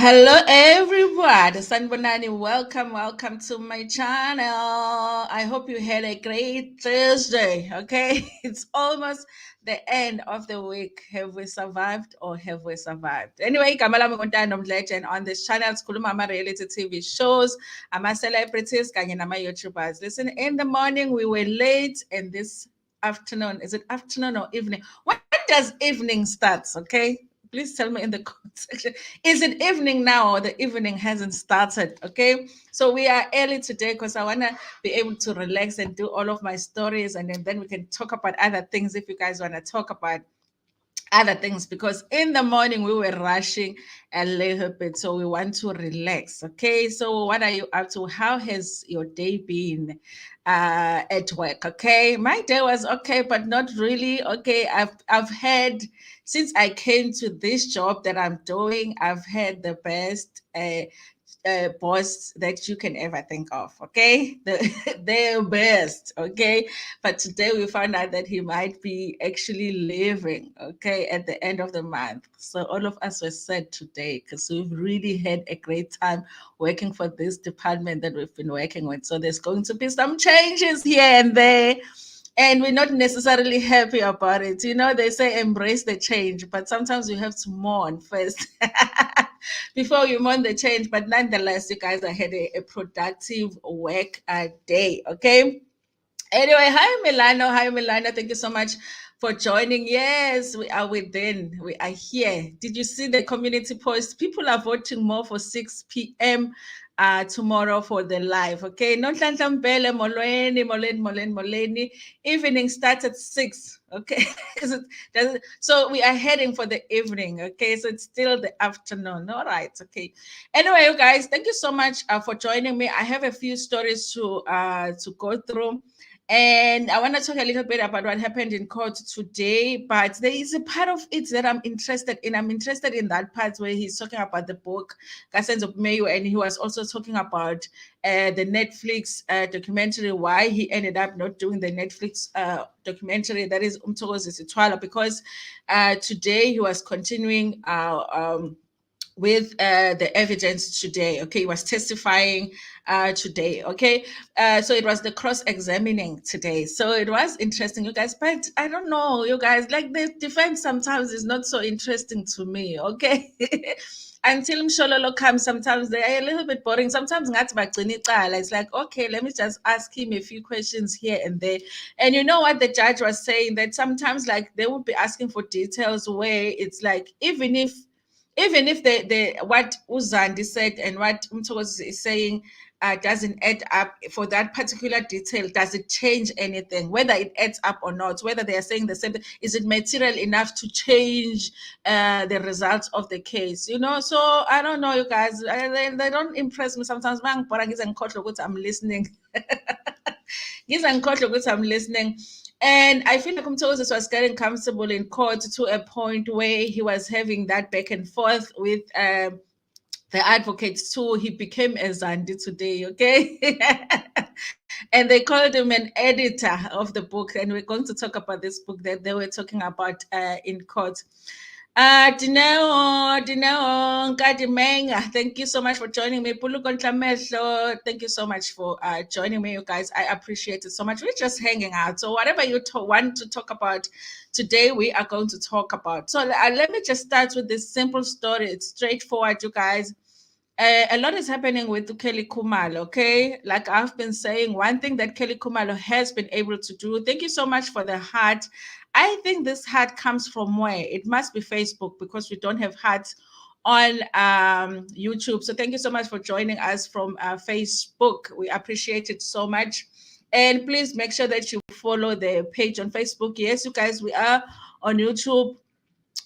Hello everyone, Sanbonani, welcome to my channel. I hope you had a great Thursday, okay? It's almost the end of the week. Have we survived or have we survived? Anyway, Kamala Muntano Legend on this channel, Kulumama reality TV shows, ama celebrities, kanye nama YouTubers. Listen, in the morning we were late and this afternoon, is it afternoon or evening? When does evening starts, okay? Please tell me in the comment section. Is it evening now or the evening hasn't started? Okay. So we are early today because I want to be able to relax and do all of my stories. And then we can talk about other things if you guys want to talk about other things, because in the morning we were rushing a little bit, so we want to relax. Okay, so what are you up to? How has your day been at work? Okay, my day was okay, but not really okay. I've had, since I came to this job that I'm doing, I've had the best boss that you can ever think of. Okay, the best. Okay, but today we found out that he might be actually leaving. Okay, at the end of the month. So all of us were sad today because we've really had a great time working for this department that we've been working with. So there's going to be some changes here and there, and we're not necessarily happy about it. You know, they say embrace the change, but sometimes you have to mourn first before you mourn the change. But nonetheless, you guys, I had a productive work day. Okay. Anyway, hi Milano. Hi Milano. Thank you so much for joining. Yes, we are within. We are here. Did you see the community post? People are voting more for 6 p.m. Tomorrow for the live. Okay. Nonhlanhla molweni. Evening starts at 6. Okay. So we are heading for the evening. Okay. So it's still the afternoon. All right. Okay. Anyway, you guys, thank you so much for joining me. I have a few stories to go through. And I want to talk a little bit about what happened in court today, but there is a part of it that I'm interested in. I'm interested in that part where he's talking about the book, Senzo Meyiwa, and he was also talking about the Netflix documentary, why he ended up not doing the Netflix documentary, that is Mthokozisi, because today he was continuing with the evidence today. Okay, he was testifying today. Okay, so it was the cross-examining today. So it was interesting, you guys. But I don't know, you guys. Like the defense sometimes is not so interesting to me. Okay. Until Mshololo comes, sometimes they are a little bit boring. Sometimes it's like, okay, let me just ask him a few questions here and there. And you know what the judge was saying? That sometimes like they would be asking for details where it's like, even if the what Uzandi said and what Mthokozisi is saying doesn't add up for that particular detail, does it change anything? Whether it adds up or not, whether they are saying the same thing, is it material enough to change the results of the case? You know, so I don't know, you guys. They don't impress me sometimes. I'm listening. I'm listening. And I feel like Mthokozisi was getting comfortable in court to a point where he was having that back and forth with the advocates too. He became a Zandi today, okay? And they called him an editor of the book. And we're going to talk about this book that they were talking about in court. Dineo, Nkadimenga, thank you so much for joining me. Thank you so much for joining me, you guys. I appreciate it so much. We're just hanging out. So whatever you want to talk about today, we are going to talk about. So let me just start with this simple story. It's straightforward, you guys. A lot is happening with Kelly Khumalo, okay? Like I've been saying, one thing that Kelly Khumalo has been able to do, thank you so much for the heart. I think this heart comes from where? It must be Facebook, because we don't have hearts on YouTube. So thank you so much for joining us from Facebook. We appreciate it so much. And please make sure that you follow the page on Facebook. Yes, you guys, we are on YouTube,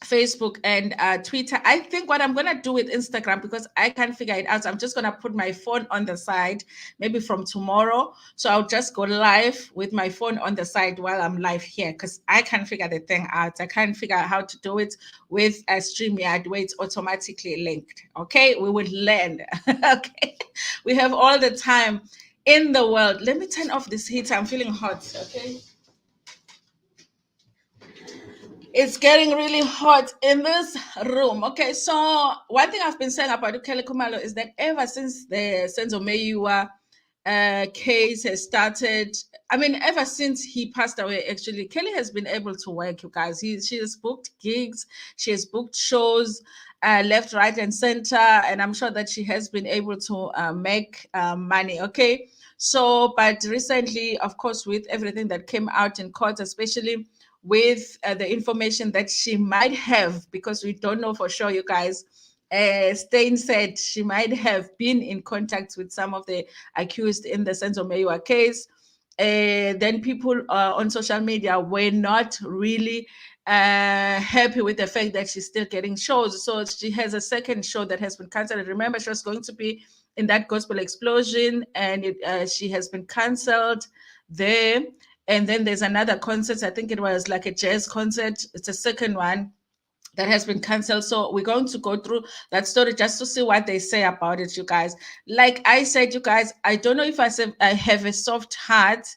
Facebook, and Twitter. I think what I'm gonna do with Instagram, because I can't figure it out, so I'm just gonna put my phone on the side, maybe from tomorrow. So I'll just go live with my phone on the side while I'm live here, because I can't figure the thing out. I can't figure out how to do it with a StreamYard where it's automatically linked. Okay, we will learn. Okay, we have all the time in the world. Let me turn off this heater. I'm feeling hot. Okay. It's getting really hot in this room. Okay, so one thing I've been saying about Kelly Khumalo is that ever since the Senzo Meyiwa case has started, I mean, ever since he passed away, actually, Kelly has been able to work, you guys. She has booked gigs, she has booked shows, left, right, and center, and I'm sure that she has been able to make money. Okay, so but recently, of course, with everything that came out in court, especially with the information that she might have, because we don't know for sure, you guys. Stein said she might have been in contact with some of the accused in the Senzo Meyiwa case. Then people on social media were not really happy with the fact that she's still getting shows. So she has a second show that has been cancelled. Remember, she was going to be in that gospel explosion, and she has been cancelled there. And then there's another concert. I think it was like a jazz concert. It's a second one that has been cancelled. So we're going to go through that story just to see what they say about it, you guys. Like I said, you guys, I don't know if I have a soft heart,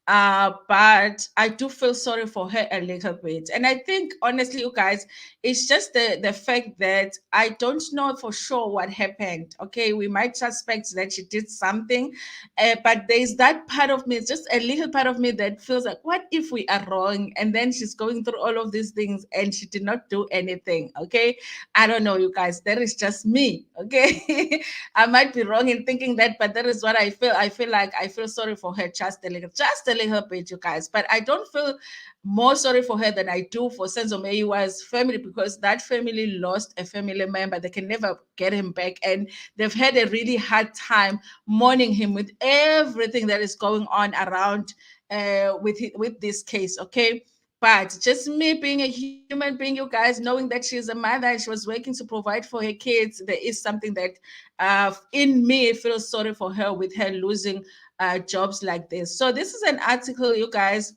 but I do feel sorry for her a little bit. And I think, honestly, you guys, it's just the fact that I don't know for sure what happened. Okay, we might suspect that she did something, but there's that part of me, just a little part of me that feels like, what if we are wrong? And then she's going through all of these things and she did not do anything. Okay, I don't know, you guys. That is just me. Okay, I might be wrong in thinking that, but that is what I feel. I feel like I feel sorry for her just a little bit, you guys. But I don't feel more sorry for her than I do for Senzo Meyiwa's family, because that family lost a family member. They can never get him back, and they've had a really hard time mourning him with everything that is going on around with this case. Okay. But just me being a human being, you guys, knowing that she's a mother and she was working to provide for her kids, there is something that in me feels sorry for her with her losing jobs like this. So this is an article, you guys,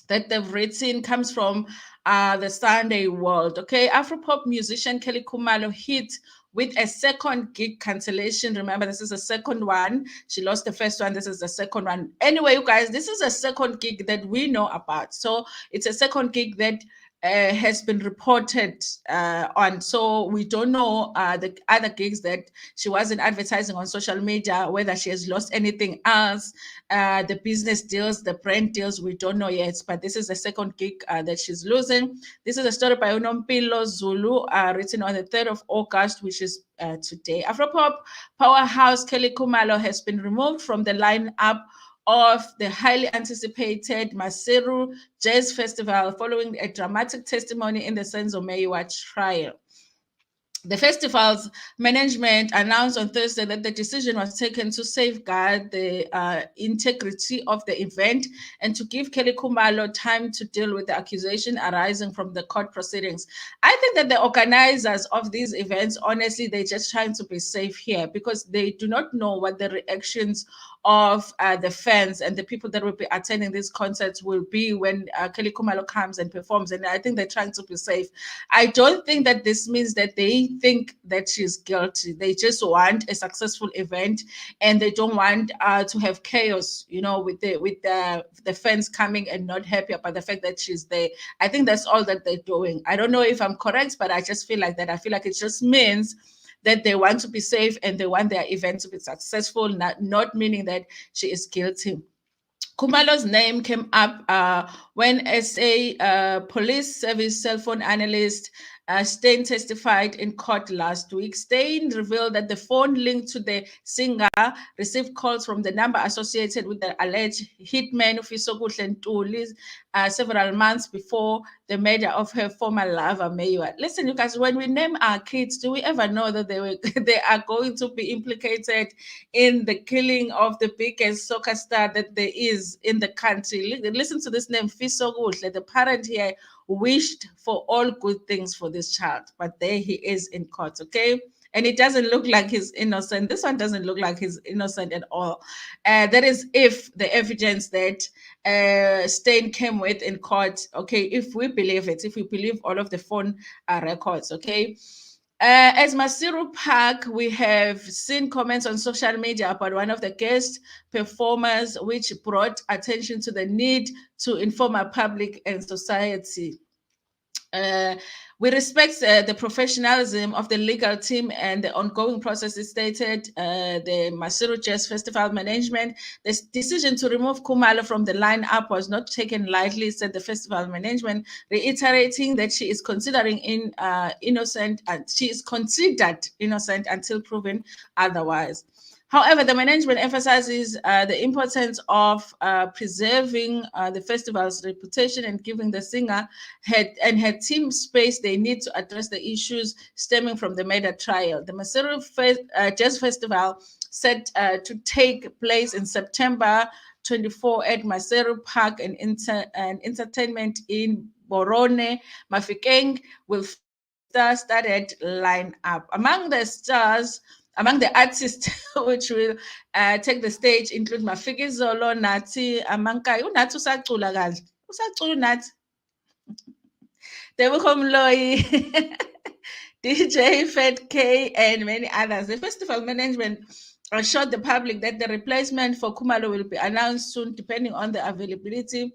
that they've written, comes from the Sunday World. Okay, Afropop musician Kelly Khumalo hit with a second gig cancellation. Remember, this is the second one. She lost the first one. This is the second one. Anyway, you guys, this is a second gig that we know about. So it's a second gig that has been reported on. So we don't know the other gigs that she wasn't advertising on social media, whether she has lost anything else, the business deals, the brand deals, we don't know yet. But this is the second gig that she's losing. This is a story by Unompilo Zulu, written on the 3rd of August, which is today. Afropop powerhouse Kelly Khumalo has been removed from the lineup of the highly anticipated Maseru Jazz Festival following a dramatic testimony in the Senzo Meyiwa trial. The festival's management announced on Thursday that the decision was taken to safeguard the integrity of the event and to give Kelly Khumalo time to deal with the accusation arising from the court proceedings. I think that the organizers of these events, honestly, they're just trying to be safe here because they do not know what the reactions of the fans and the people that will be attending these concerts will be when Kelly Khumalo comes and performs. And I think they're trying to be safe. I don't think that this means that they think that she's guilty. They just want a successful event, and they don't want to have chaos, you know, with the fans coming and not happy about the fact that she's there. I think that's all that they're doing. I don't know if I'm correct, but I just feel like that. I feel like it just means that they want to be safe and they want their event to be successful, not meaning that she is guilty. Khumalo's name came up when SA police service cell phone analyst Stein testified in court last week. Stein revealed that the phone linked to the singer received calls from the number associated with the alleged hitman Fisokuhle Ntuli several months before the murder of her former lover Meyiwa. Listen, you guys, when we name our kids, do we ever know that they are going to be implicated in the killing of the biggest soccer star that there is in the country? Listen to this name, Fisokuhle. The parent here wished for all good things for this child, but there he is in court, okay? And it doesn't look like he's innocent. This one doesn't look like he's innocent at all. That is if the evidence that Stein came with in court, okay, if we believe it, if we believe all of the phone records, okay? As Masiru Park, we have seen comments on social media about one of the guest performers, which brought attention to the need to inform our public and society. Uh, we respect the professionalism of the legal team and the ongoing processes stated. The Masiru Jazz Festival management, the decision to remove Khumalo from the lineup was not taken lightly, said the festival management, reiterating that she is innocent and she is considered innocent until proven otherwise. However, the management emphasizes the importance of preserving the festival's reputation and giving the singer her team space they need to address the issues stemming from the murder trial. The Maseru Jazz Festival set to take place in September 24 at Maseru Park and Entertainment in Borone, Mafikeng, will feature star-studded lineup. Among the artists which will take the stage include Mafiki Zolo, Nati, Amankai. Unati usacula kahle. Usacula uNathi. Mloyi, DJ Fed K, and many others. The festival management assured the public that the replacement for Khumalo will be announced soon, depending on the availability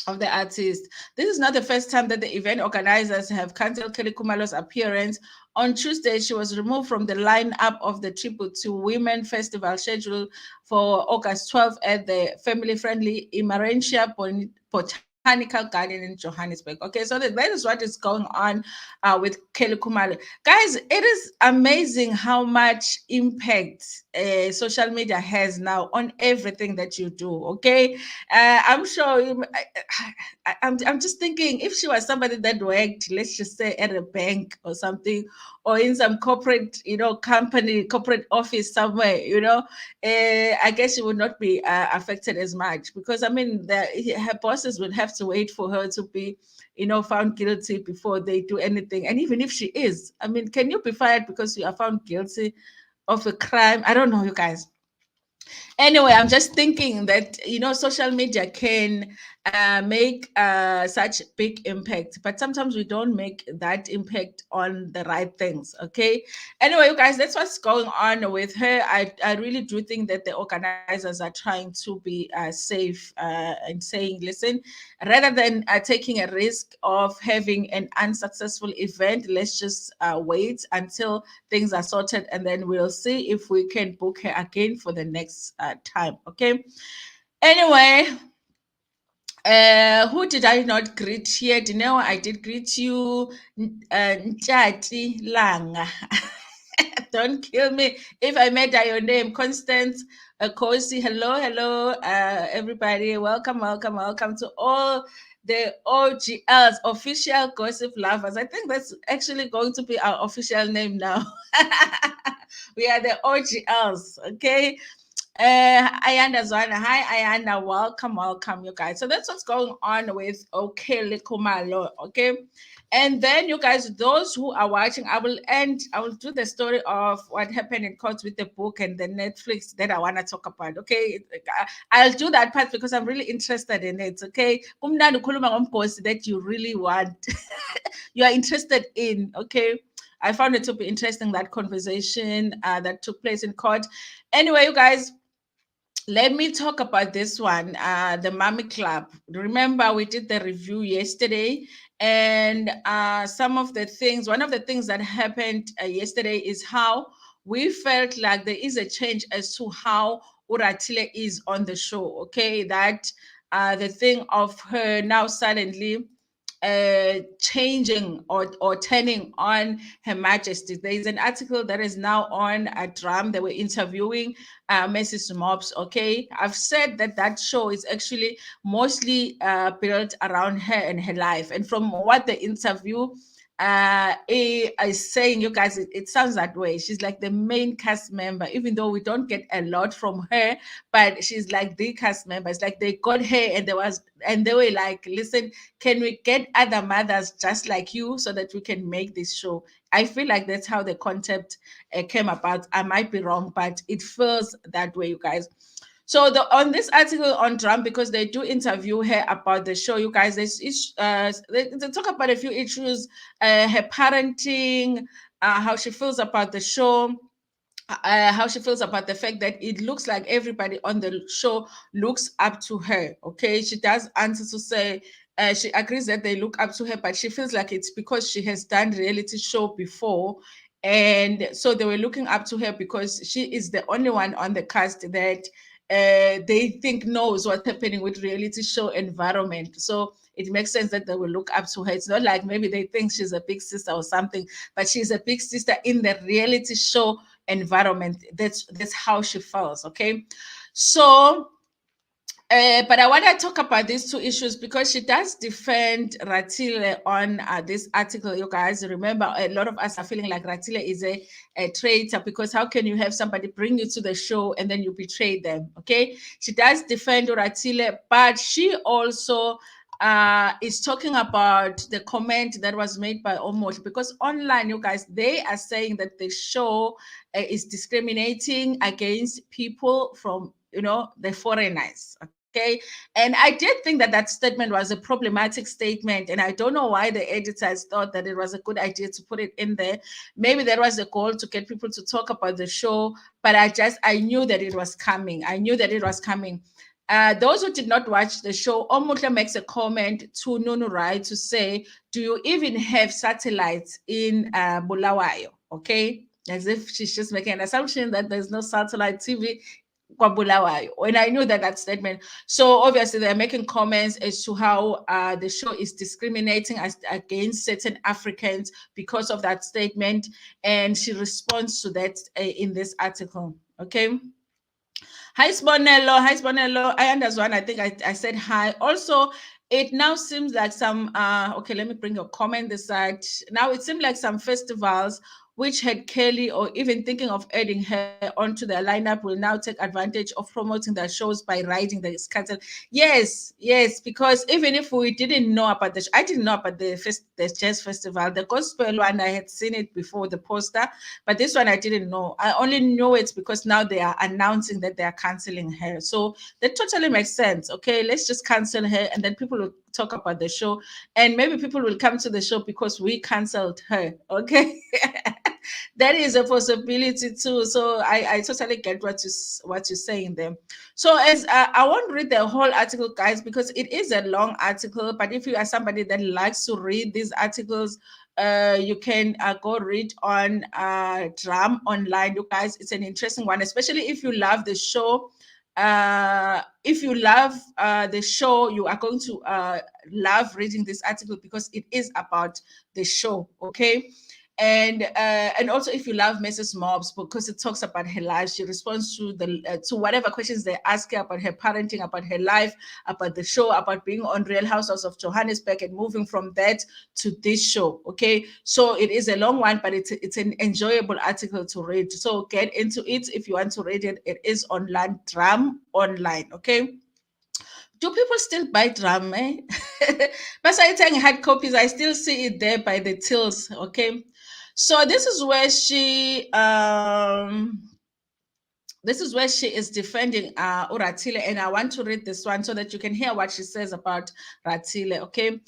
of the artist. This is not the first time that the event organizers have cancelled Kelly Khumalo's appearance. On Tuesday, she was removed from the lineup of the Tribute to Women Festival scheduled for August 12th at the family-friendly Imarentia Botanical Garden in Johannesburg. Okay, so that is what is going on with Kelly Khumalo. Guys, it is amazing how much impact social media has now on everything that you do. Okay, I'm sure. I'm just thinking if she was somebody that worked, let's just say at a bank or something, or in some corporate, company, corporate office somewhere, I guess she would not be affected as much because I mean, her bosses will have to wait for her to be, found guilty before they do anything. And even if she is, I mean, can you be fired because you are found guilty of a crime? I don't know, you guys. Anyway, I'm just thinking that social media can make such big impact, but sometimes we don't make that impact on the right things. Okay. Anyway, you guys, that's what's going on with her. I really do think that the organizers are trying to be safe and saying, listen, rather than taking a risk of having an unsuccessful event, let's just wait until things are sorted and then we'll see if we can book her again for the next time. Okay. Anyway, who did I not greet here? I did greet you, Nchati Langa. Don't kill me if I made your name. Constance Kosi, hello, everybody. Welcome to all the OGLs, official gossip lovers. I think that's actually going to be our official name now. We are the OGLs, okay? Ayanda Zwana. Hi, Ayanda. Welcome, you guys. So that's what's going on with Kelly Khumalo. Okay. And then you guys, those who are watching, I will do the story of what happened in court with the book and the Netflix that I want to talk about. Okay. I'll do that part because I'm really interested in it. Okay. That you really want, you are interested in. Okay. I found it to be interesting, that conversation that took place in court. Anyway, you guys, let me talk about this one, the Mummy Club. Remember, we did the review yesterday, and one of the things that happened yesterday is how we felt like there is a change as to how Uratile is on the show. Okay, that the thing of her now suddenly changing or turning on Her Majesty. There is an article that is now on at Drum. They were interviewing Mrs. Mopps. Okay, I've said that show is actually mostly built around her and her life. And from what the interview is saying, you guys, it sounds that way. She's like the main cast member, even though we don't get a lot from her, but she's like the cast member. It's like they got her and they were like, listen, can we get other mothers just like you so that we can make this show? I feel like that's how the concept came about. I might be wrong, but it feels that way, you guys. So on this article on Drum, because they do interview her about the show, you guys, they talk about a few issues, her parenting, how she feels about the show, how she feels about the fact that it looks like everybody on the show looks up to her. Okay, she does answer to say she agrees that they look up to her, but she feels like it's because she has done reality show before, and so they were looking up to her because she is the only one on the cast that they think knows what's happening with reality show environment. So it makes sense that they will look up to her. It's not like maybe they think she's a big sister or something, but she's a big sister in the reality show environment. That's how she feels. Okay, so but I want to talk about these two issues because she does defend Ratile on this article. You guys remember, a lot of us are feeling like Ratile is a traitor because how can you have somebody bring you to the show and then you betray them? Okay, she does defend Ratile, but she also is talking about the comment that was made by Omot, because online, you guys, they are saying that the show is discriminating against people from, the foreigners. Okay, and I did think that that statement was a problematic statement, and I don't know why the editors thought that it was a good idea to put it in there. Maybe there was a goal to get people to talk about the show, but I knew that it was coming. I knew that it was coming. Those who did not watch the show, Omutla makes a comment to Nunurai to say, do you even have satellites in Bulawayo? Okay, as if she's just making an assumption that there's no satellite TV Bulawayo. When I knew that statement, so obviously they're making comments as to how the show is discriminating against certain Africans because of that statement, and she responds to that in this article. Okay. Hi, Sponello. Hi, Sponello. I understand. I think I said hi. Also, it now seems like some, okay, let me bring your comment this side. Now it seems like some festivals which had Kelly or even thinking of adding her onto their lineup will now take advantage of promoting their shows by riding the schedule. Yes, yes, because even if we didn't know about I didn't know about the jazz festival, the gospel one, I had seen it before the poster, but this one I didn't know. I only know it because now they are announcing that they are canceling her. So that totally makes sense. Okay, let's just cancel her and then people will talk about the show. And maybe people will come to the show because we canceled her. Okay. That is a possibility too. So I totally get what you're saying there. So as I won't read the whole article, guys, because it is a long article. But if you are somebody that likes to read these articles, you can go read on Drum Online, you guys. It's an interesting one, especially if you love the show. If you love the show, you are going to love reading this article because it is about the show. Okay. And also if you love Mrs. Mopps because it talks about her life, she responds to to whatever questions they ask her about her parenting, about her life, about the show, about being on Real Housewives of Johannesburg and moving from that to this show. Okay, so it is a long one, but it's an enjoyable article to read. So get into it if you want to read it. It is online, Drum Online. Okay. Do people still buy drum? Eh? But I saying hard copies, I still see it there by the tills. Okay, so this is where she is defending Uratile, and I want to read this one so that you can hear what she says about Ratile. Okay.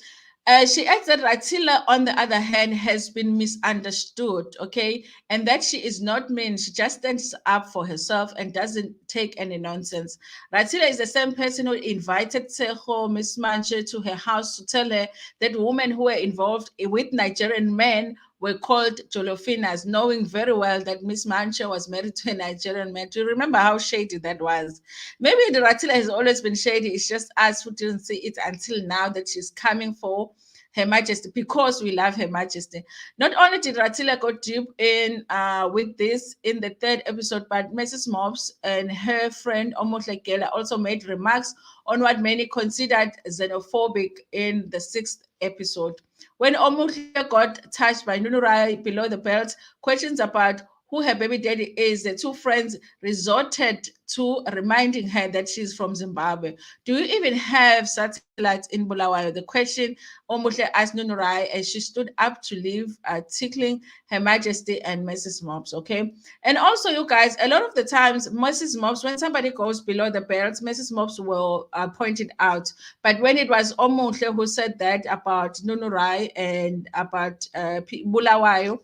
She adds that Ratila, on the other hand, has been misunderstood, okay, and that she is not mean. She just stands up for herself and doesn't take any nonsense. Ratila is the same person who invited Tseho, Miss Manche, to her house to tell her that women who were involved with Nigerian men were called Jolofinas, knowing very well that Miss Manche was married to a Nigerian man. Do you remember how shady that was? Maybe the Ratila has always been shady. It's just us who didn't see it until now that she's coming for Her Majesty because we love Her Majesty. Not only did Ratila go deep in with this in the third episode, but Mrs. Mopps and her friend Omotle Gela also made remarks on what many considered xenophobic in the sixth episode. When Omuhle got touched by Nunurai below the belt, questions about who her baby daddy is, the two friends resorted to reminding her that she's from Zimbabwe. Do you even have satellites in Bulawayo? The question Omuhle asked Nunurai as she stood up to leave, tickling Her Majesty and Mrs. Mopps. Okay. And also, you guys, a lot of the times, Mrs. Mopps, when somebody goes below the belt, Mrs. Mopps will point it out. But when it was Omuhle who said that about Nunurai and about Bulawayo,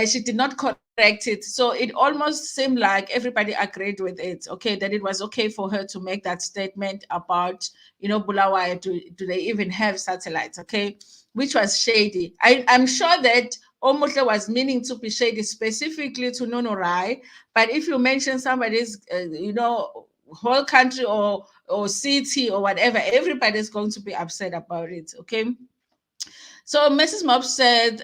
she did not correct it. So it almost seemed like everybody agreed with it, okay, that it was okay for her to make that statement about, Bulawayo. Do they even have satellites, okay? Which was shady. I'm sure that Omutle was meaning to be shady specifically to Nonorai, but if you mention somebody's, whole country or city or whatever, everybody's going to be upset about it, okay? So Mrs. Mopps said,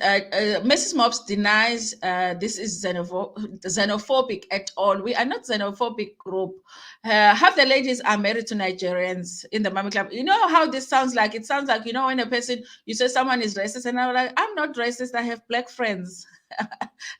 Mrs. Mopps denies this is xenophobic at all. We are not xenophobic group. Half the ladies are married to Nigerians in the Mami Club. You know how this sounds like? It sounds like, when a person, you say someone is racist, and I'm like, I'm not racist. I have black friends.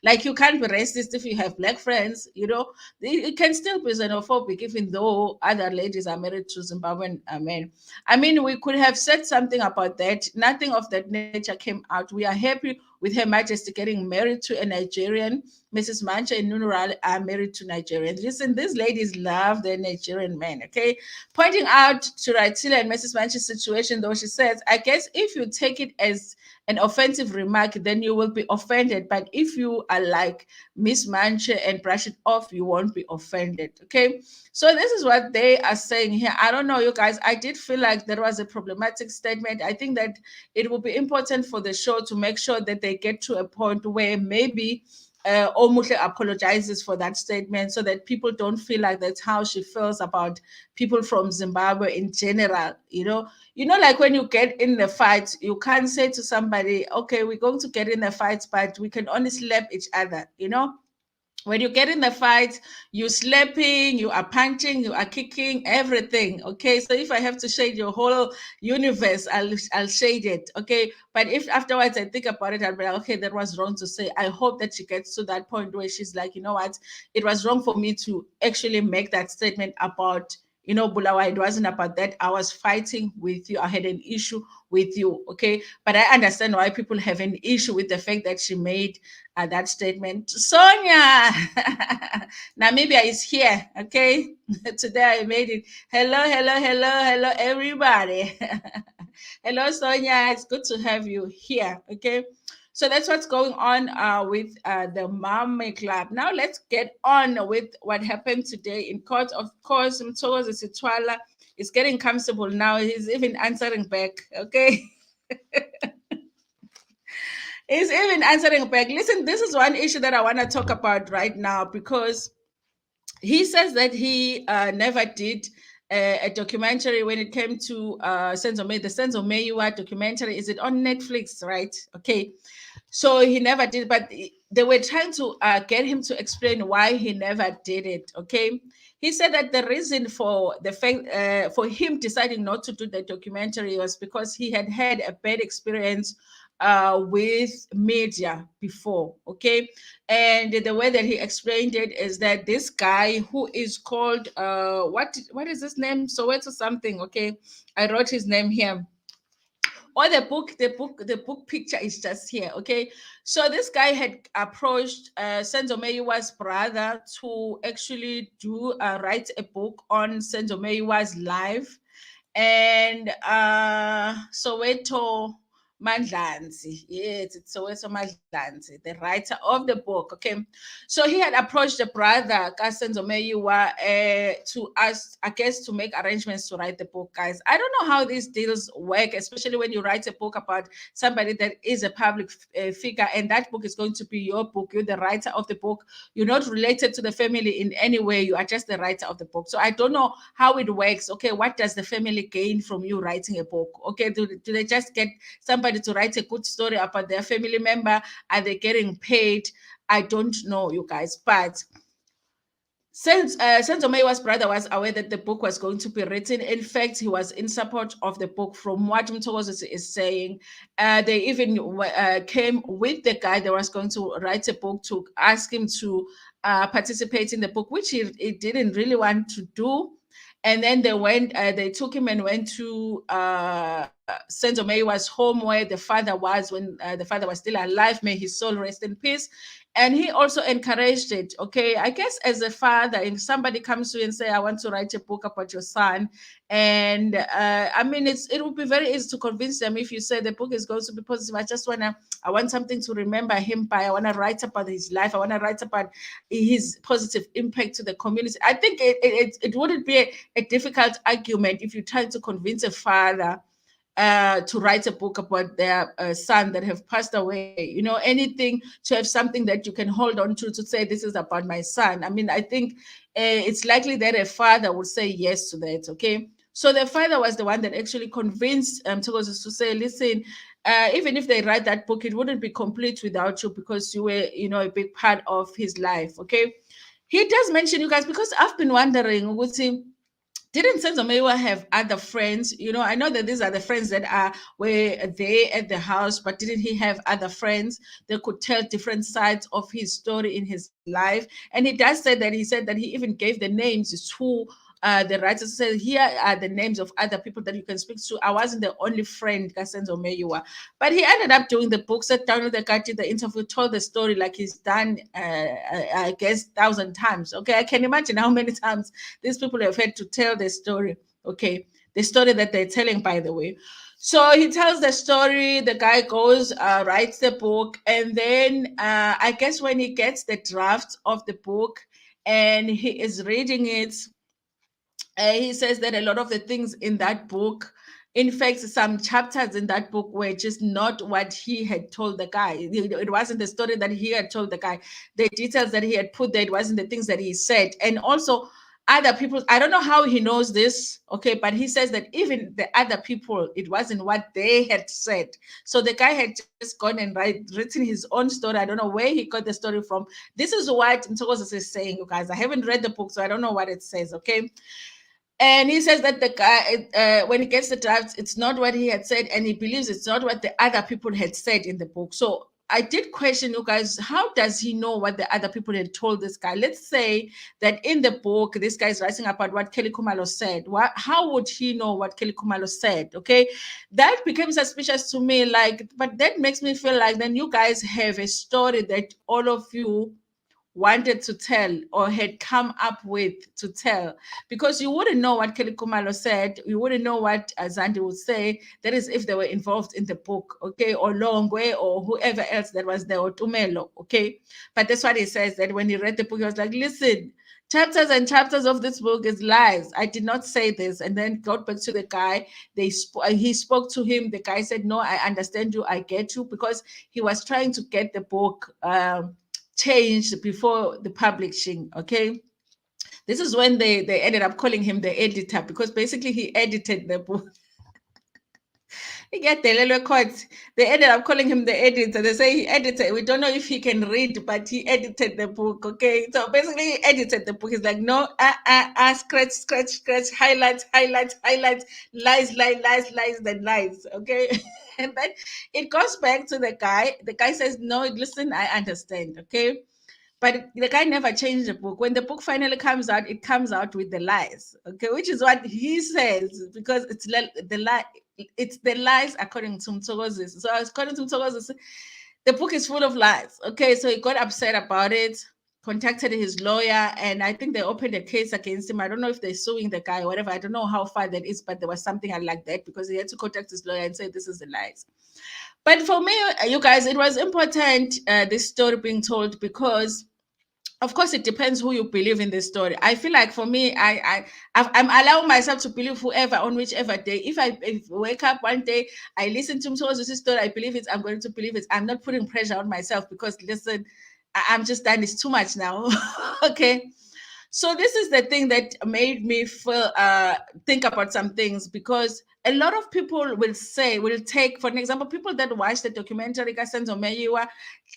Like, you can't be racist if you have black friends, it can still be xenophobic even though other ladies are married to Zimbabwean men. I mean, we could have said something about that. Nothing of that nature came out. We are happy with Her Majesty getting married to a Nigerian. Mrs. Mancha and Nunural are married to Nigerians. Listen, these ladies love their Nigerian men, okay? Pointing out to Raitila and Mrs. Mancha's situation, though, she says, I guess if you take it as an offensive remark, then you will be offended. But if you are like Miss Mancha and brush it off, you won't be offended, okay? So this is what they are saying here. I don't know, you guys. I did feel like there was a problematic statement. I think that it will be important for the show to make sure that they get to a point where maybe Omuhle apologizes for that statement so that people don't feel like that's how she feels about people from Zimbabwe in general. Like when you get in the fight, you can't say to somebody, okay, we're going to get in the fight, but we can only slap each other, when you get in the fight, you're slapping, you are punching, you are kicking, everything. Okay. So if I have to shade your whole universe, I'll shade it. Okay. But if afterwards I think about it, I'll be like, okay, that was wrong to say. I hope that she gets to that point where she's like, you know what? It was wrong for me to actually make that statement about, Bulawa. It wasn't about that. I was fighting with you. I had an issue with you. Okay. But I understand why people have an issue with the fact that she made that statement. Sonia, Namibia is here. Okay, today I made it. Hello, hello, hello, hello, everybody. Hello, Sonia. It's good to have you here. Okay. So that's what's going on with the Mame Club. Now let's get on with what happened today in court. Of course, Mthokozisi is getting comfortable now. He's even answering back. Okay. He's even answering back. Listen, this is one issue that I want to talk about right now because he says that he never did a documentary when it came to the Senzo Meyiwa documentary. Is it on Netflix, right? Okay. So he never did, but they were trying to get him to explain why he never did it. Okay. He said that the reason for the fact for him deciding not to do the documentary was because he had had a bad experience with media before. Okay. And the way that he explained it is that this guy who is called what is his name? Soweto something. Okay. I wrote his name here. Or the book picture is just here. Okay. So this guy had approached Senzo Meyiwa's brother to actually write a book on Senzo Meyiwa's life. And Soweto Mandlanzi. Yes, it's Soweto Mandlanzi, the writer of the book. Okay. So he had approached the brother, Senzo Meyiwa, to ask, I guess, to make arrangements to write the book, guys. I don't know how these deals work, especially when you write a book about somebody that is a public figure, and that book is going to be your book. You're the writer of the book. You're not related to the family in any way. You are just the writer of the book. So I don't know how it works. Okay, what does the family gain from you writing a book? Okay, do they just get somebody to write a good story about their family member? Are they getting paid? I don't know, you guys. But since Senzo Meyiwa's brother was aware that the book was going to be written, in fact, he was in support of the book. From what Mthokozisi is saying, they even came with the guy that was going to write a book to ask him to participate in the book, which he didn't really want to do. And then they took him and went to Senzo Meyiwa's home where the father was when the father was still alive. May his soul rest in peace. And he also encouraged it. Okay, I guess as a father, if somebody comes to you and say, "I want to write a book about your son," and I mean, it would be very easy to convince them if you say the book is going to be positive. I want something to remember him by. I want to write about his life. I want to write about his positive impact to the community. I think it wouldn't be a difficult argument if you try to convince a father to write a book about their son that have passed away. Anything to have something that you can hold on to say this is about my son. I mean, I think it's likely that a father would say yes to that. Okay, so the father was the one that actually convinced Mthokozisi to say, listen, even if they write that book, it wouldn't be complete without you because you were, a big part of his life. Okay, he does mention you guys because I've been wondering, didn't Senzo Meyiwa have other friends? I know that these are the friends that were there at the house, but didn't he have other friends that could tell different sides of his story in his life? And he does say that he said that he even gave the names to the writers. Said here are the names of other people that you can speak to. I wasn't the only friend, Senzo Meyiwa, but he ended up doing the book, sat down with the guy, did the interview, told the story like he's done, I guess, 1,000 times. Okay, I can imagine how many times these people have had to tell the story. Okay, the story that they're telling, by the way. So he tells the story. The guy goes, writes the book, and then I guess when he gets the draft of the book and he is reading it, he says that a lot of the things in that book, in fact, some chapters in that book were just not what he had told the guy. It wasn't the story that he had told the guy. The details that he had put there, it wasn't the things that he said. And also, other people, I don't know how he knows this, okay, but he says that even the other people, it wasn't what they had said. So the guy had just gone and written his own story. I don't know where he got the story from. This is what Mthokozisi is saying, you guys. I haven't read the book, so I don't know what it says, okay? And he says that the guy, when he gets the draft, it's not what he had said, and he believes it's not what the other people had said in the book. So I did question you guys, how does he know what the other people had told this guy? Let's say that in the book, this guy is writing about what Kelly Khumalo said. How would he know what Kelly Khumalo said? Okay, that became suspicious to me. But that makes me feel like then you guys have a story that all of you wanted to tell or had come up with to tell, because you wouldn't know what Kelly Khumalo said, you wouldn't know what Zandi would say. That is if they were involved in the book, okay, or Longwe or whoever else that was there, or Tumelo, okay. But that's what he says, that when he read the book, he was like, listen, chapters and chapters of this book is lies. I did not say this. And then got back to the guy. He spoke to him. The guy said, no, I understand you. I get you, because he was trying to get the book changed before the publishing. Okay, this is when they ended up calling him the editor, because basically he edited the book. He get the court. They ended up calling him the editor. They say he edited. We don't know if he can read, but he edited the book. Okay, so basically he edited the book. He's like, no, scratch, scratch, scratch, highlights, highlights, highlights, lies, lies, lies, lies, then lies. Okay, and then it goes back to the guy. The guy says, no, listen, I understand. Okay, but the guy never changed the book. When the book finally comes out, it comes out with the lies. Okay, which is what he says, because the lie. It's the lies according to Mthokozisi. So according to Mthokozisi, the book is full of lies. Okay, so he got upset about it, contacted his lawyer, and I think they opened a case against him. I don't know if they're suing the guy or whatever. I don't know how far that is, but there was something like that, because he had to contact his lawyer and say this is the lies. But for me, you guys, it was important, this story being told, because of course it depends who you believe in this story. I feel like for me, I'm allowing myself to believe whoever on whichever day. If I wake up one day, I listen to Mthokozisi's story, I believe it, I'm going to believe it. I'm not putting pressure on myself, because listen, I'm just done. It's too much now. Okay, so this is the thing that made me feel think about some things, because a lot of people will take, for an example, people that watch the documentary Senzo Meyiwa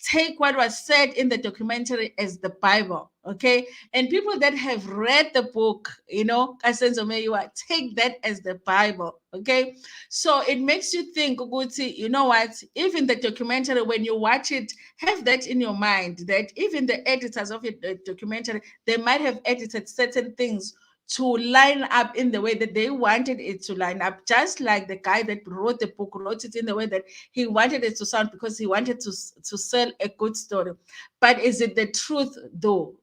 take what was said in the documentary as the Bible, okay? And people that have read the book, Senzo Meyiwa, take that as the Bible, okay? So it makes you think, Uguti, you know what? Even the documentary, when you watch it, have that in your mind, that even the editors of the documentary, they might have edited certain things to line up in the way that they wanted it to line up, just like the guy that wrote the book wrote it in the way that he wanted it to sound, because he wanted to sell a good story. But is it the truth though?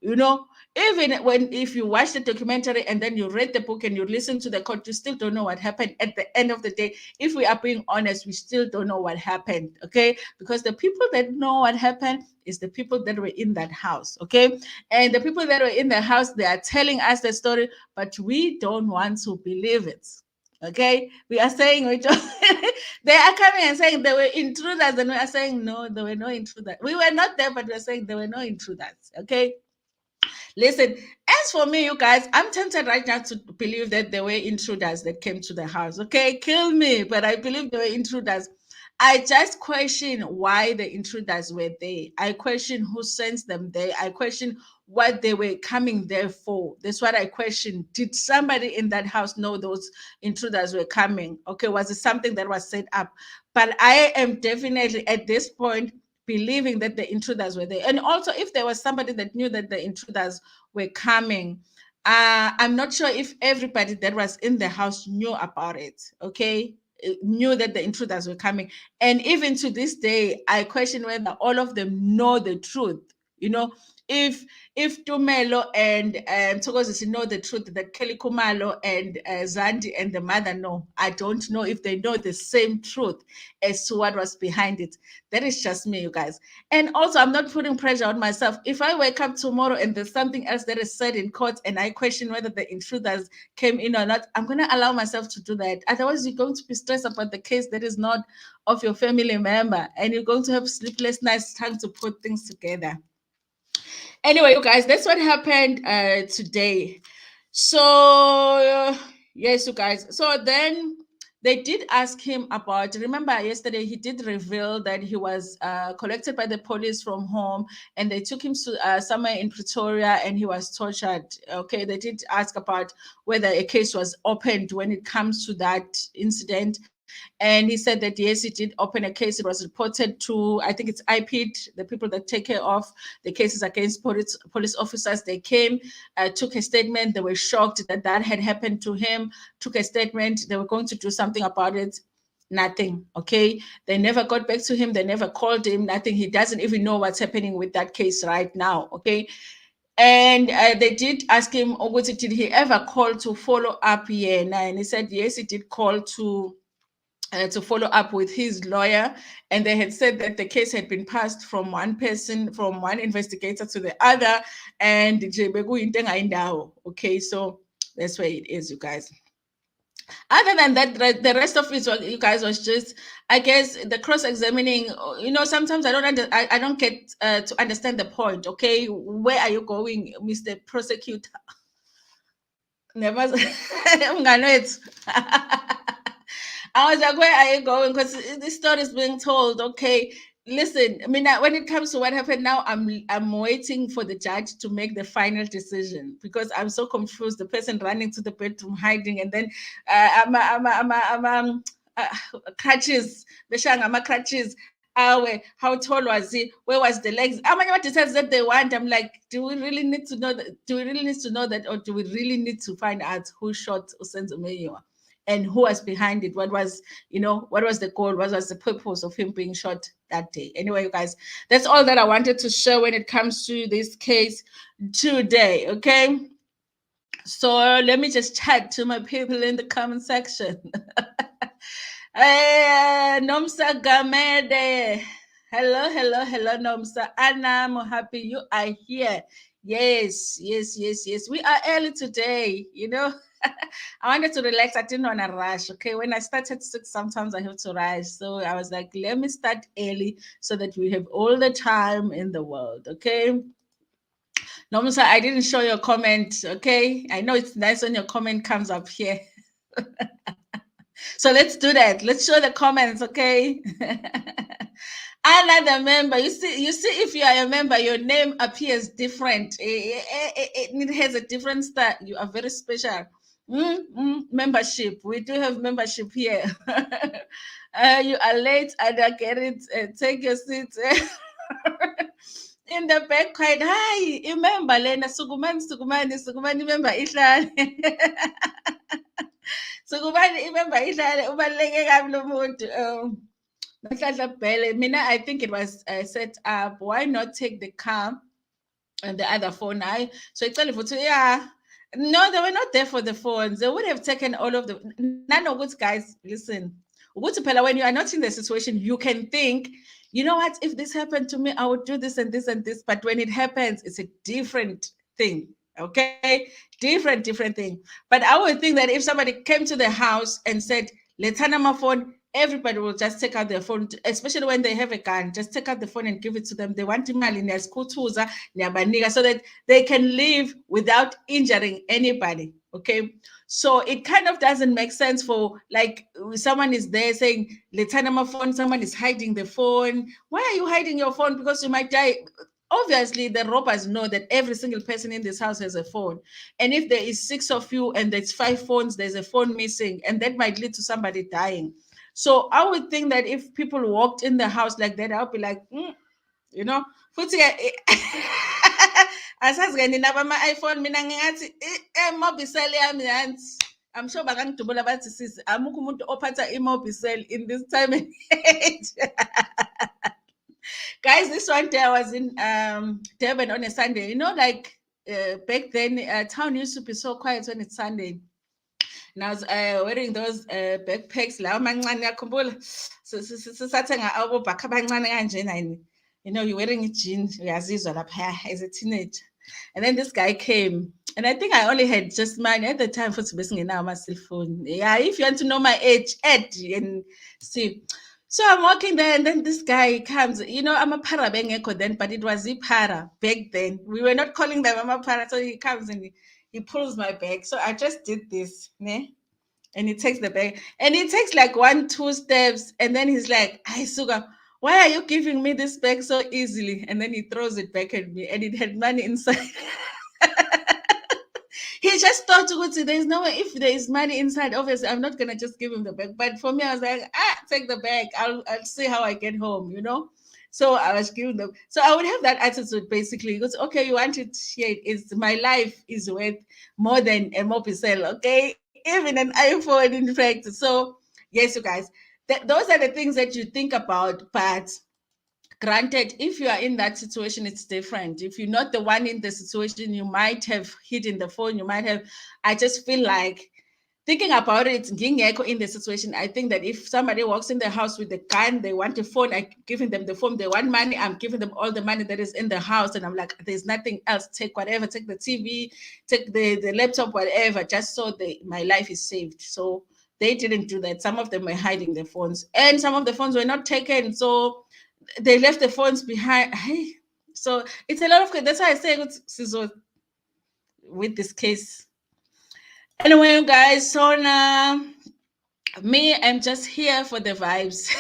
Even when, if you watch the documentary and then you read the book and you listen to the court, you still don't know what happened. At the end of the day, if we are being honest, we still don't know what happened. Okay, because the people that know what happened is the people that were in that house. Okay, and the people that were in the house, they are telling us the story, but we don't want to believe it. Okay, we are saying we don't. They are coming and saying there were intruders, and we are saying no, there were no intruders. We were not there, but we're saying there were no intruders. Okay, listen, as for me, you guys, I'm tempted right now to believe that there were intruders that came to the house. Okay, kill me, but I believe there were intruders. I just question why the intruders were there. I question who sent them there. I question what they were coming there for. That's what I question. Did somebody in that house know those intruders were coming? Okay, was it something that was set up? But I am definitely at this point believing that the intruders were there. And also, if there was somebody that knew that the intruders were coming, I'm not sure if everybody that was in the house knew about it. Okay, knew that the intruders were coming. And even to this day, I question whether all of them know the truth. You know, if Tumelo and Mthokozisi know the truth, that Kelly Khumalo and Zandi and the mother know, I don't know if they know the same truth as to what was behind it. That is just me, you guys. And also, I'm not putting pressure on myself. If I wake up tomorrow and there's something else that is said in court and I question whether the intruders came in or not, I'm going to allow myself to do that. Otherwise, you're going to be stressed about the case that is not of your family member, and you're going to have sleepless nights trying to put things together. Anyway, you guys, that's what happened today. So yes, you guys. So then they did ask him about, remember yesterday he did reveal that he was collected by the police from home, and they took him to somewhere in Pretoria and he was tortured. Okay, they did ask about whether a case was opened when it comes to that incident. And he said that yes, he did open a case. It was reported to, I think it's IPID, the people that take care of the cases against police officers. They came, took a statement. They were shocked that that had happened to him, took a statement. They were going to do something about it. Nothing. Okay, they never got back to him. They never called him. Nothing. He doesn't even know what's happening with that case right now. Okay. And they did ask him, did he ever call to follow up here? And he said yes, he did call to follow up with his lawyer, and they had said that the case had been passed from one person, from one investigator to the other, and okay, so that's where it is, you guys. Other than that, the rest of it, you guys, was just, I guess, the cross-examining. Sometimes I don't get to understand the point. Okay, where are you going, Mr. Prosecutor? Never. I was like, where are you going? Because this story is being told. Okay, listen. I mean, when it comes to what happened now, I'm waiting for the judge to make the final decision, because I'm so confused. The person running to the bedroom, hiding, and then crutches. The crutches. How tall was he? Where was the legs? How many details that they want? I'm like, do we really need to know that? Do we really need to know that, or do we really need to find out who shot Senzo Meyiwa? And who was behind it? What was, what was the goal? What was the purpose of him being shot that day? Anyway, you guys, that's all that I wanted to share when it comes to this case today. Okay. So let me just chat to my people in the comment section. Nomsa Gamede. Hello, Nomsa. Anna, I'm happy you are here. Yes. We are early today, I wanted to relax. I didn't want to rush. Okay. When I started 6, sometimes I have to rush. So I was like, let me start early so that we have all the time in the world. Okay. Nomsa, I didn't show your comment. Okay. I know it's nice when your comment comes up here. So let's do that. Let's show the comments, okay? Another member. You see, if you are a member, your name appears different. It has a different start. You are very special. Membership. We do have membership here. You are late, and I get it. Take your seat. in the back quiet. Hi, remember Lena Sukumani, remember Ihlale. Sukumani, remember Ihlale, ubaluleke kabi lo muntu. Mina, I think it was set up. Why not take the car and the other phone? So it's only yeah. No, they were not there for the phones. They would have taken all of the none of good guys. Listen, when you are not in the situation, you can think, you know what, if this happened to me, I would do this and this and this. But when it happens, it's a different thing. Okay, different thing. But I would think that if somebody came to the house and said, let's hand my phone, everybody will just take out their phone, especially when they have a gun. Just take out the phone and give it to them. They want imali niyasikhuthuza, niyabanika, so that they can live without injuring anybody. Okay, so it kind of doesn't make sense for, like, someone is there saying, let's hand my phone, someone is hiding the phone. Why are you hiding your phone? Because you might die. Obviously, the robbers know that every single person in this house has a phone. And if there is 6 of you and there's 5 phones, there's a phone missing, and that might lead to somebody dying. So I would think that if people walked in the house like that, I'll be like, you know, futhi asazi ke nina bama-iPhone, mina ngingathi i-mobicel yami yansi, I'm sure bangangidubula bathi sisi, amukho umuntu ophatha i-mobicel in this time and age. Guys, this one day I was in Durban on a Sunday. You know, like back then, town used to be so quiet when it's Sunday. And I was wearing those backpacks. La amancane yakhumbula. Sisathenga abobhakha abancane kanjena. You know, you're wearing a jean, uyazizwa lapha as a teenager. And then this guy came. And I think I only had just mine at the time for my cell phone. Yeah, if you want to know my age, add and see. So I'm walking there, and then this guy comes. You know, I'm a para then, but it was a para back then. We were not calling them I'm a para. So he comes and he pulls my bag. So I just did this, ne? And he takes the bag, and he takes like 1-2 steps, and then he's like, "Hi, Suga, why are you giving me this bag so easily?" And then he throws it back at me, and it had money inside. He just thought, there's no way, if there is money inside, obviously I'm not gonna just give him the bag. But for me, I was like, take the bag. I'll see how I get home, you know. So I was giving them. So I would have that attitude basically. Because okay, you want it here. Is my life is worth more than a Mopicel, okay? Even an iPhone, in fact. So yes, you guys, those are the things that you think about, but granted, if you are in that situation, it's different. If you're not the one in the situation, you might have hidden the phone, you might have. I just feel like thinking about it, in the situation, I think that if somebody walks in the house with a gun, they want a phone, I'm giving them the phone. They want money, I'm giving them all the money that is in the house. And I'm like, there's nothing else. Take whatever, take the TV, take the laptop, whatever, just so my life is saved. So they didn't do that. Some of them were hiding their phones, and some of the phones were not taken. So they left the phones behind. Hey, so it's a lot of, that's why I say with this case. Anyway, guys, so now me, I'm just here for the vibes.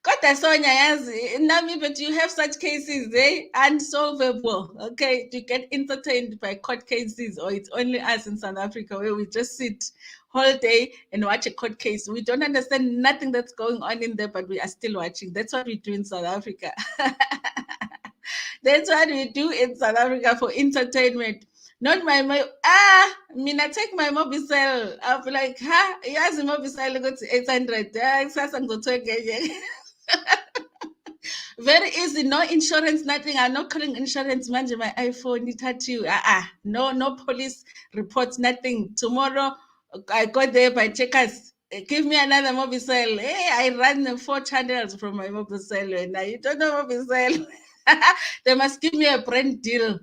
Kodwa Sonia, yazi nami, but you have such cases, unsolvable. Okay, to get entertained by court cases, or it's only us in South Africa where we just sit whole day and watch a court case. We don't understand nothing that's going on in there, but we are still watching. That's what we do in South Africa. That's what we do in South Africa for entertainment. Not my mina take my Mobicel. I'll be like, yazi Mobicel go to 800. Sasa ngizothenga. Very easy, no insurance, nothing. I'm not calling insurance manje, my iPhone ithathiwe. No police reports, nothing. Tomorrow I go there by checkers. Give me another Mobicel. Hey, I run the 4 channels from my Mobicel. Now you don't know Mobicel. They must give me a brand deal.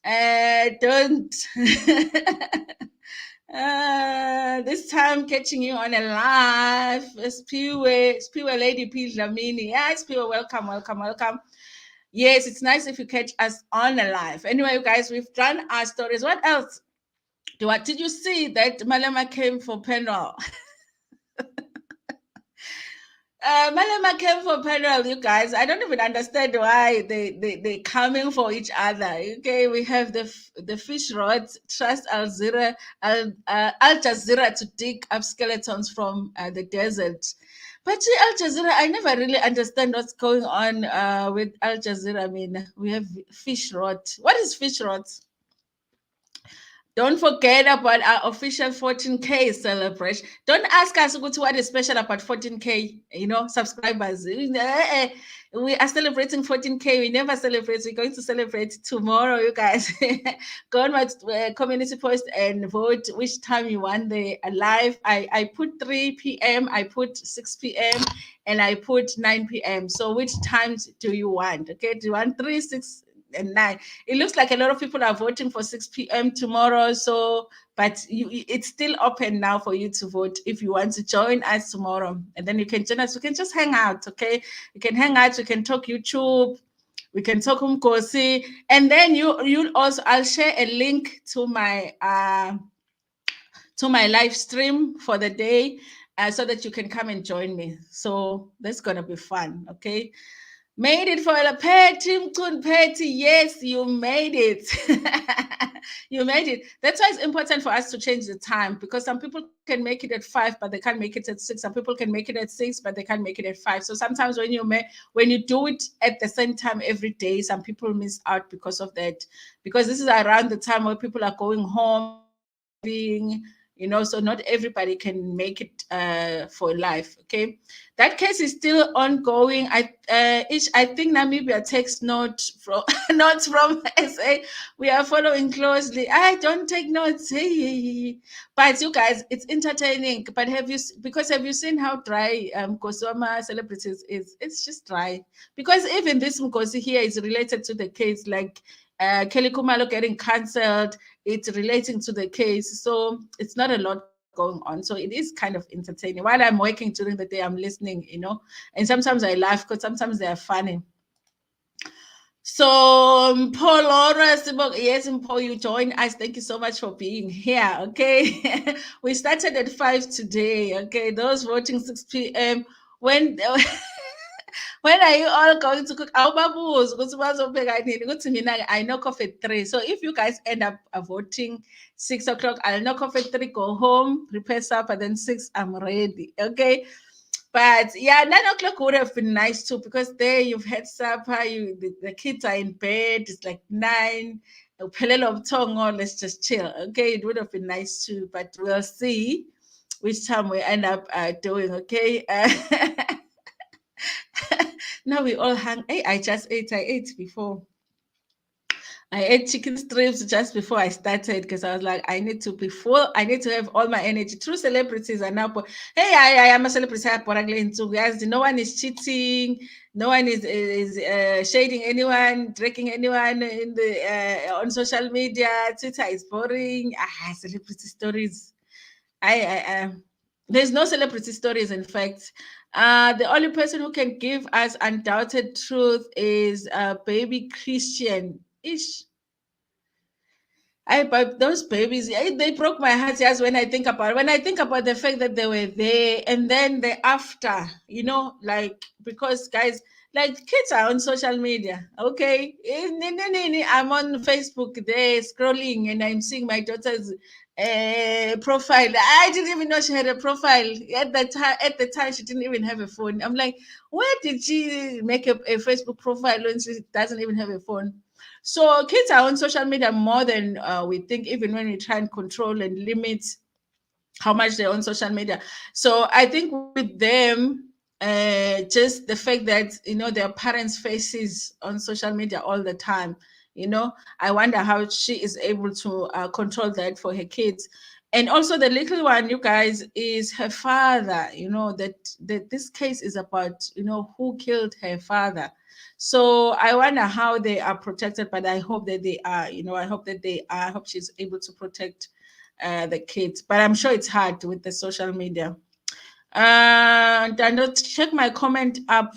Don't. This time catching you on a live. Spiwe Lady P. Lamini. Yes, Spiwe, welcome. Yes, it's nice if you catch us on a live. Anyway, you guys, we've done our stories. What else? Did you see that Malema came for panel? Malema came for panel, you guys. I don't even understand why they coming for each other. Okay, we have the fish rods, trust Al Jazeera to dig up skeletons from the desert. But see, Al Jazeera, I never really understand what's going on with Al Jazeera. I mean, we have fish rot. What is fish rot? Don't forget about our official 14K celebration. Don't ask us what is special about 14K, subscribers. We are celebrating 14K. We never celebrate. We're going to celebrate tomorrow, you guys. Go on my community post and vote which time you want the live. I put 3 p.m., I put 6 p.m., and I put 9 p.m. So which times do you want? Okay, do you want 3, 6, and 9? It looks like a lot of people are voting for 6 p.m. tomorrow. So, but it's still open now for you to vote if you want to join us tomorrow. And then you can join us. We can just hang out, okay? You can hang out. We can talk YouTube. We can talk Mthokozisi. And then you also, I'll share a link to my live stream for the day so that you can come and join me. So that's gonna be fun, okay? Made it for a Petty. Yes, you made it. You made it. That's why it's important for us to change the time, because some people can make it at 5, but they can't make it at 6. Some people can make it at 6, but they can't make it at 5. So sometimes when you do it at the same time every day, some people miss out because of that. Because this is around the time where people are going home, being, so not everybody can make it for life. Okay, that case is still ongoing. I think Namibia takes note from notes from SA. We are following closely. I don't take notes. Hey. But you guys, it's entertaining. But have you seen how dry Kosoma celebrities is? It's just dry. Because even this Mkosi here is related to the case, like Kelly Khumalo getting cancelled. It's relating to the case. So it's not a lot going on. So it is kind of entertaining. While I'm working during the day, I'm listening, and sometimes I laugh because sometimes they are funny. So, Paul Laura, yes, Paul, you join us. Thank you so much for being here. Okay, we started at 5 today. Okay, those voting 6 p.m. When when are you all going to cook? I knock off at 3. So if you guys end up voting 6 o'clock, I'll knock off at 3, go home, prepare supper, then 6, I'm ready. Okay. But yeah, 9 o'clock would have been nice too, because there you've had supper, the kids are in bed, it's like 9. Let's just chill. Okay, it would have been nice too, but we'll see which time we end up doing. Okay. Now we all hang. Hey, I ate before. I ate chicken strips just before I started, because I was like, I need to be full. I need to have all my energy. True celebrities are now. Hey, I am a celebrity. No one is cheating. No one is shading anyone, dragging anyone in the on social media. Twitter is boring. Celebrity stories. There's no celebrity stories. In fact, the only person who can give us undoubted truth is baby Christian. Ish. But those babies, they broke my heart. Yes, when I think about the fact that they were there, and then the after, like, because guys, like, kids are on social media. Okay, I'm on Facebook there scrolling, and I'm seeing my daughter's profile. I didn't even know she had a profile at the time. At the time, she didn't even have a phone. I'm like, where did she make a Facebook profile when she doesn't even have a phone? So kids are on social media more than we think, even when we try and control and limit how much they're on social media. So I think with them, just the fact that their parents' faces on social media all the time, I wonder how she is able to control that for her kids. And also the little one, you guys, is her father. That this case is about who killed her father. So I wonder how they are protected, but I hope that they are. I hope that they are. I hope she's able to protect the kids, but I'm sure it's hard with the social media. And I'll check my comment up.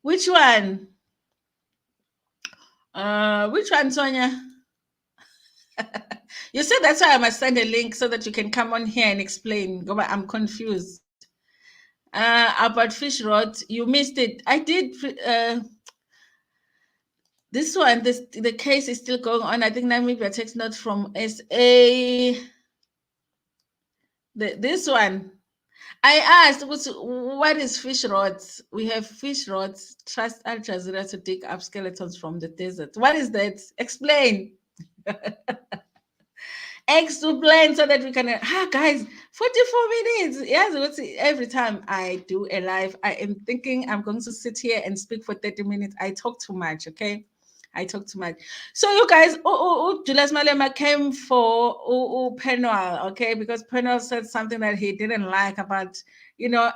Which one? Which one, Sonia? You said that's why I must send a link so that you can come on here and explain. Go back. I'm confused. About fish rot, you missed it. I did. This one, the case is still going on. I think Namibia takes notes from SA. This one. I asked, what is fish rods? We have fish rods. Trust Al Jazeera to dig up skeletons from the desert. What is that? Explain. Explain so that we can. Guys, 44 minutes. Yes, every time I do a live, I am thinking I'm going to sit here and speak for 30 minutes. I talk too much, okay? I talk too much. So you guys, Julius Malema came for Penwell, okay? Because Penwell said something that he didn't like about, you know,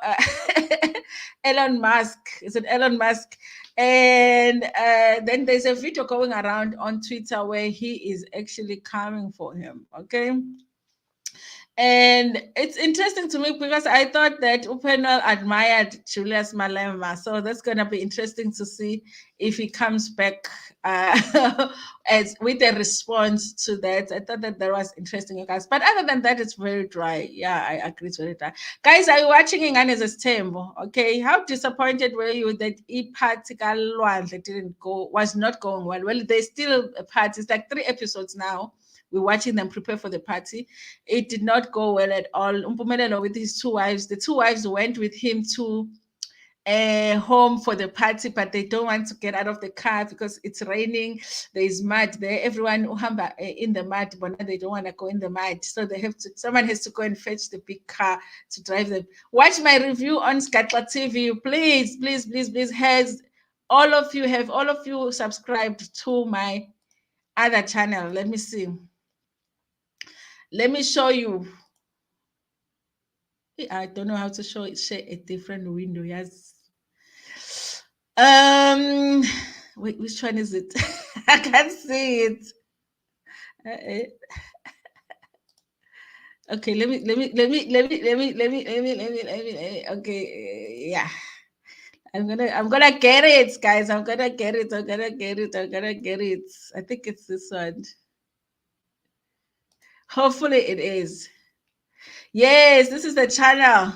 Elon Musk. Is it Elon Musk? And then there's a video going around on Twitter where he is actually coming for him, okay? And it's interesting to me because I thought that Upenwell admired Julius Malema. So that's going to be interesting to see if he comes back as with a response to that. I thought that was interesting, you guys. But other than that, it's very dry. Yeah, I agree. It's very dry. Guys, are you watching Ingane's Tembo? Okay. How disappointed were you that E-Particle one that didn't go, was not going well? Well, there's still a part. It's like 3 episodes now. We're watching them prepare for the party. It did not go well at all. Umpumelelo with his 2 wives. The 2 wives went with him to home for the party, but they don't want to get out of the car because it's raining. There is mud there. Everyone uhamba in the mud, but they don't want to go in the mud. So they have to. Someone has to go and fetch the big car to drive them. Watch my review on Skatla TV, please, please, please, please. Have all of you subscribed to my other channel? Let me see. Let me show you. I don't know how to share a different window. Yes. Wait, which one is it? I can't see it. Okay, let me. Okay, yeah. I'm gonna get it, guys. I'm gonna get it. I'm gonna get it. I'm gonna get it. I think it's this one. Hopefully it is. Yes, this is the channel.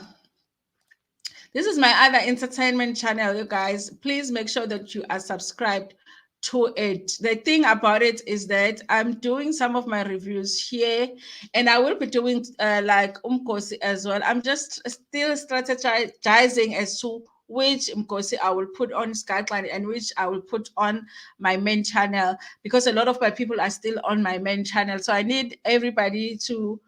This is my other entertainment channel, you guys. Please make sure that you are subscribed to it. The thing about it is that I'm doing some of my reviews here, and I will be doing like Mkosi as well. I'm just still strategizing as to which Mkosi I will put on Skyline and which I will put on my main channel, because a lot of my people are still on my main channel. So I need everybody to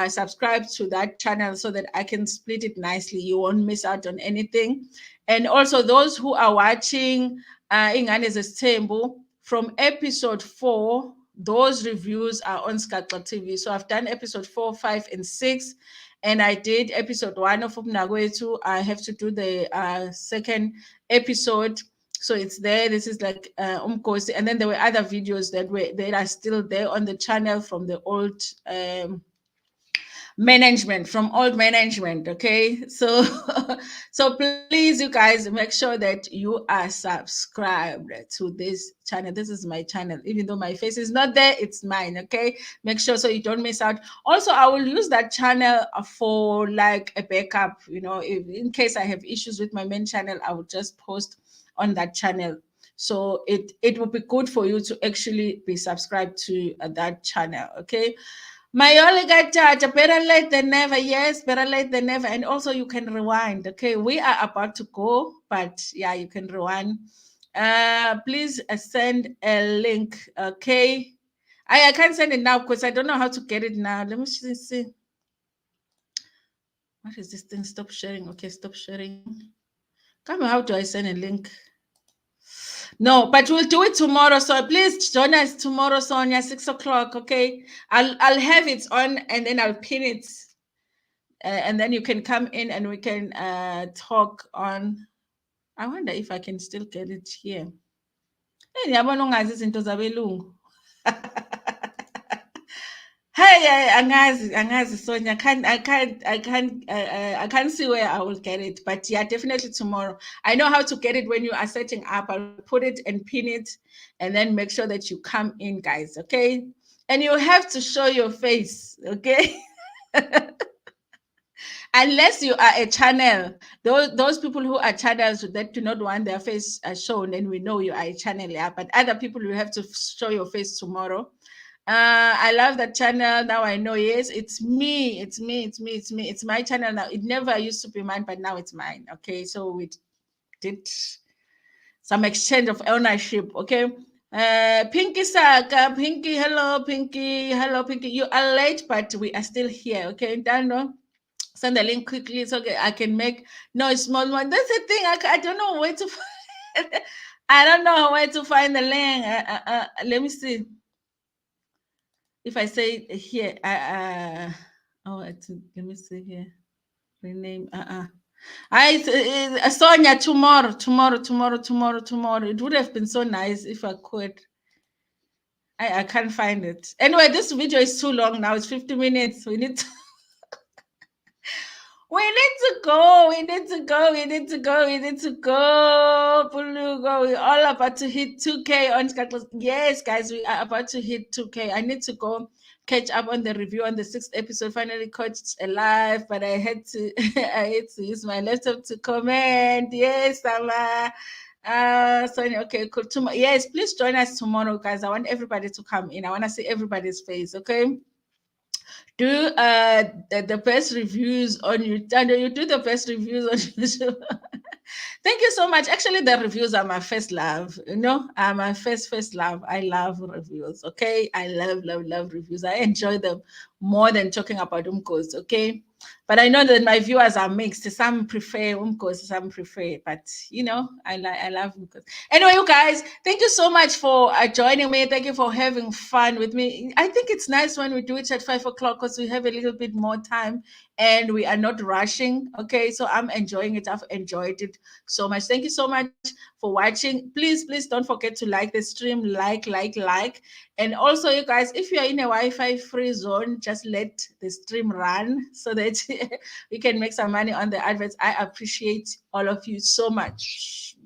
subscribe to that channel so that I can split it nicely. You won't miss out on anything. And also those who are watching Ingane Zestembu from episode 4, those reviews are on Skakla TV. So I've done episode 4, 5, and 6. And I did episode 1 of Umnagwetu. I have to do the second episode. So it's there. This is like Umkosi. And then there were other videos that are still there on the channel from the old management, from old management. Okay, so so please, you guys, make sure that you are subscribed to this channel. This is my channel, even though my face is not there, it's mine. Okay, make sure so you don't miss out. Also, I will use that channel for like a backup, if in case I have issues with my main channel, I will just post on that channel. So it will be good for you to actually be subscribed to that channel. Okay, my only Tata, better late than never. Yes, better late than never. And also you can rewind. Okay, we are about to go, but yeah, you can rewind. Please send a link. Okay. I can't send it now because I don't know how to get it now. Let me see. What is this thing? Stop sharing. Okay, stop sharing. Come on, how do I send a link? No, but we'll do it tomorrow. So please join us tomorrow, Sonia, 6 o'clock. Okay. I'll have it on and then I'll pin it. And then you can come in and we can talk on. I wonder if I can still get it here. Hey, hey, angazi, Sonia. I can't see where I will get it, but yeah, definitely tomorrow. I know how to get it when you are setting up. I'll put it and pin it, and then make sure that you come in, guys. Okay, and you have to show your face. Okay. Unless you are a channel, those people who are channels that do not want their face shown, and we know you are a channel, yeah. But other people, you have to show your face tomorrow. I love that channel. Now I know. Yes, it's me. It's me. It's me. It's me. It's my channel now. It never used to be mine, but now it's mine. Okay, so we did some exchange of ownership. Okay. Pinky Saka, Pinky, hello, Pinky, hello, Pinky. You are late, but we are still here. Okay, Dano, send the link quickly so I can make no small one. That's the thing. I don't know where to. I don't know where to find the link. Let me see if I say here. Let me see here. Rename. Sonia, tomorrow. It would have been so nice if I could. I can't find it. Anyway, this video is too long now. It's 50 minutes. We need to we need to go. We need to go. We need to go. We need to go. Pulugo. We're all about to hit 2K on Skyclass. Yes, guys, we are about to hit 2K. I need to go catch up on the review on the 6th episode. Finally caught alive, but I had to I had to use my laptop to comment. Yes, Sama. Sonia, okay, cool. Yes, please join us tomorrow, guys. I want everybody to come in. I want to see everybody's face, okay? Do the best reviews on YouTube. You do the best reviews on YouTube. Thank you so much. Actually, the reviews are my first love. You know, are my first love. I love reviews. Okay, I love reviews. I enjoy them more than talking about Umkos. Okay, but I know that my viewers are mixed. Some prefer Umkos, some prefer. But you know, I love Umkos. Anyway, you guys, thank you so much for joining me. Thank you for having fun with me. I think it's nice when we do it at 5 o'clock because we have a little bit more time and we are not rushing. Okay, so I'm enjoying it. I've enjoyed it so much. Thank you so much for watching. Please don't forget to like the stream, like. And also, you guys, if you are in a Wi-Fi free zone, just let the stream run so that we can make some money on the adverts. I appreciate all of you so much.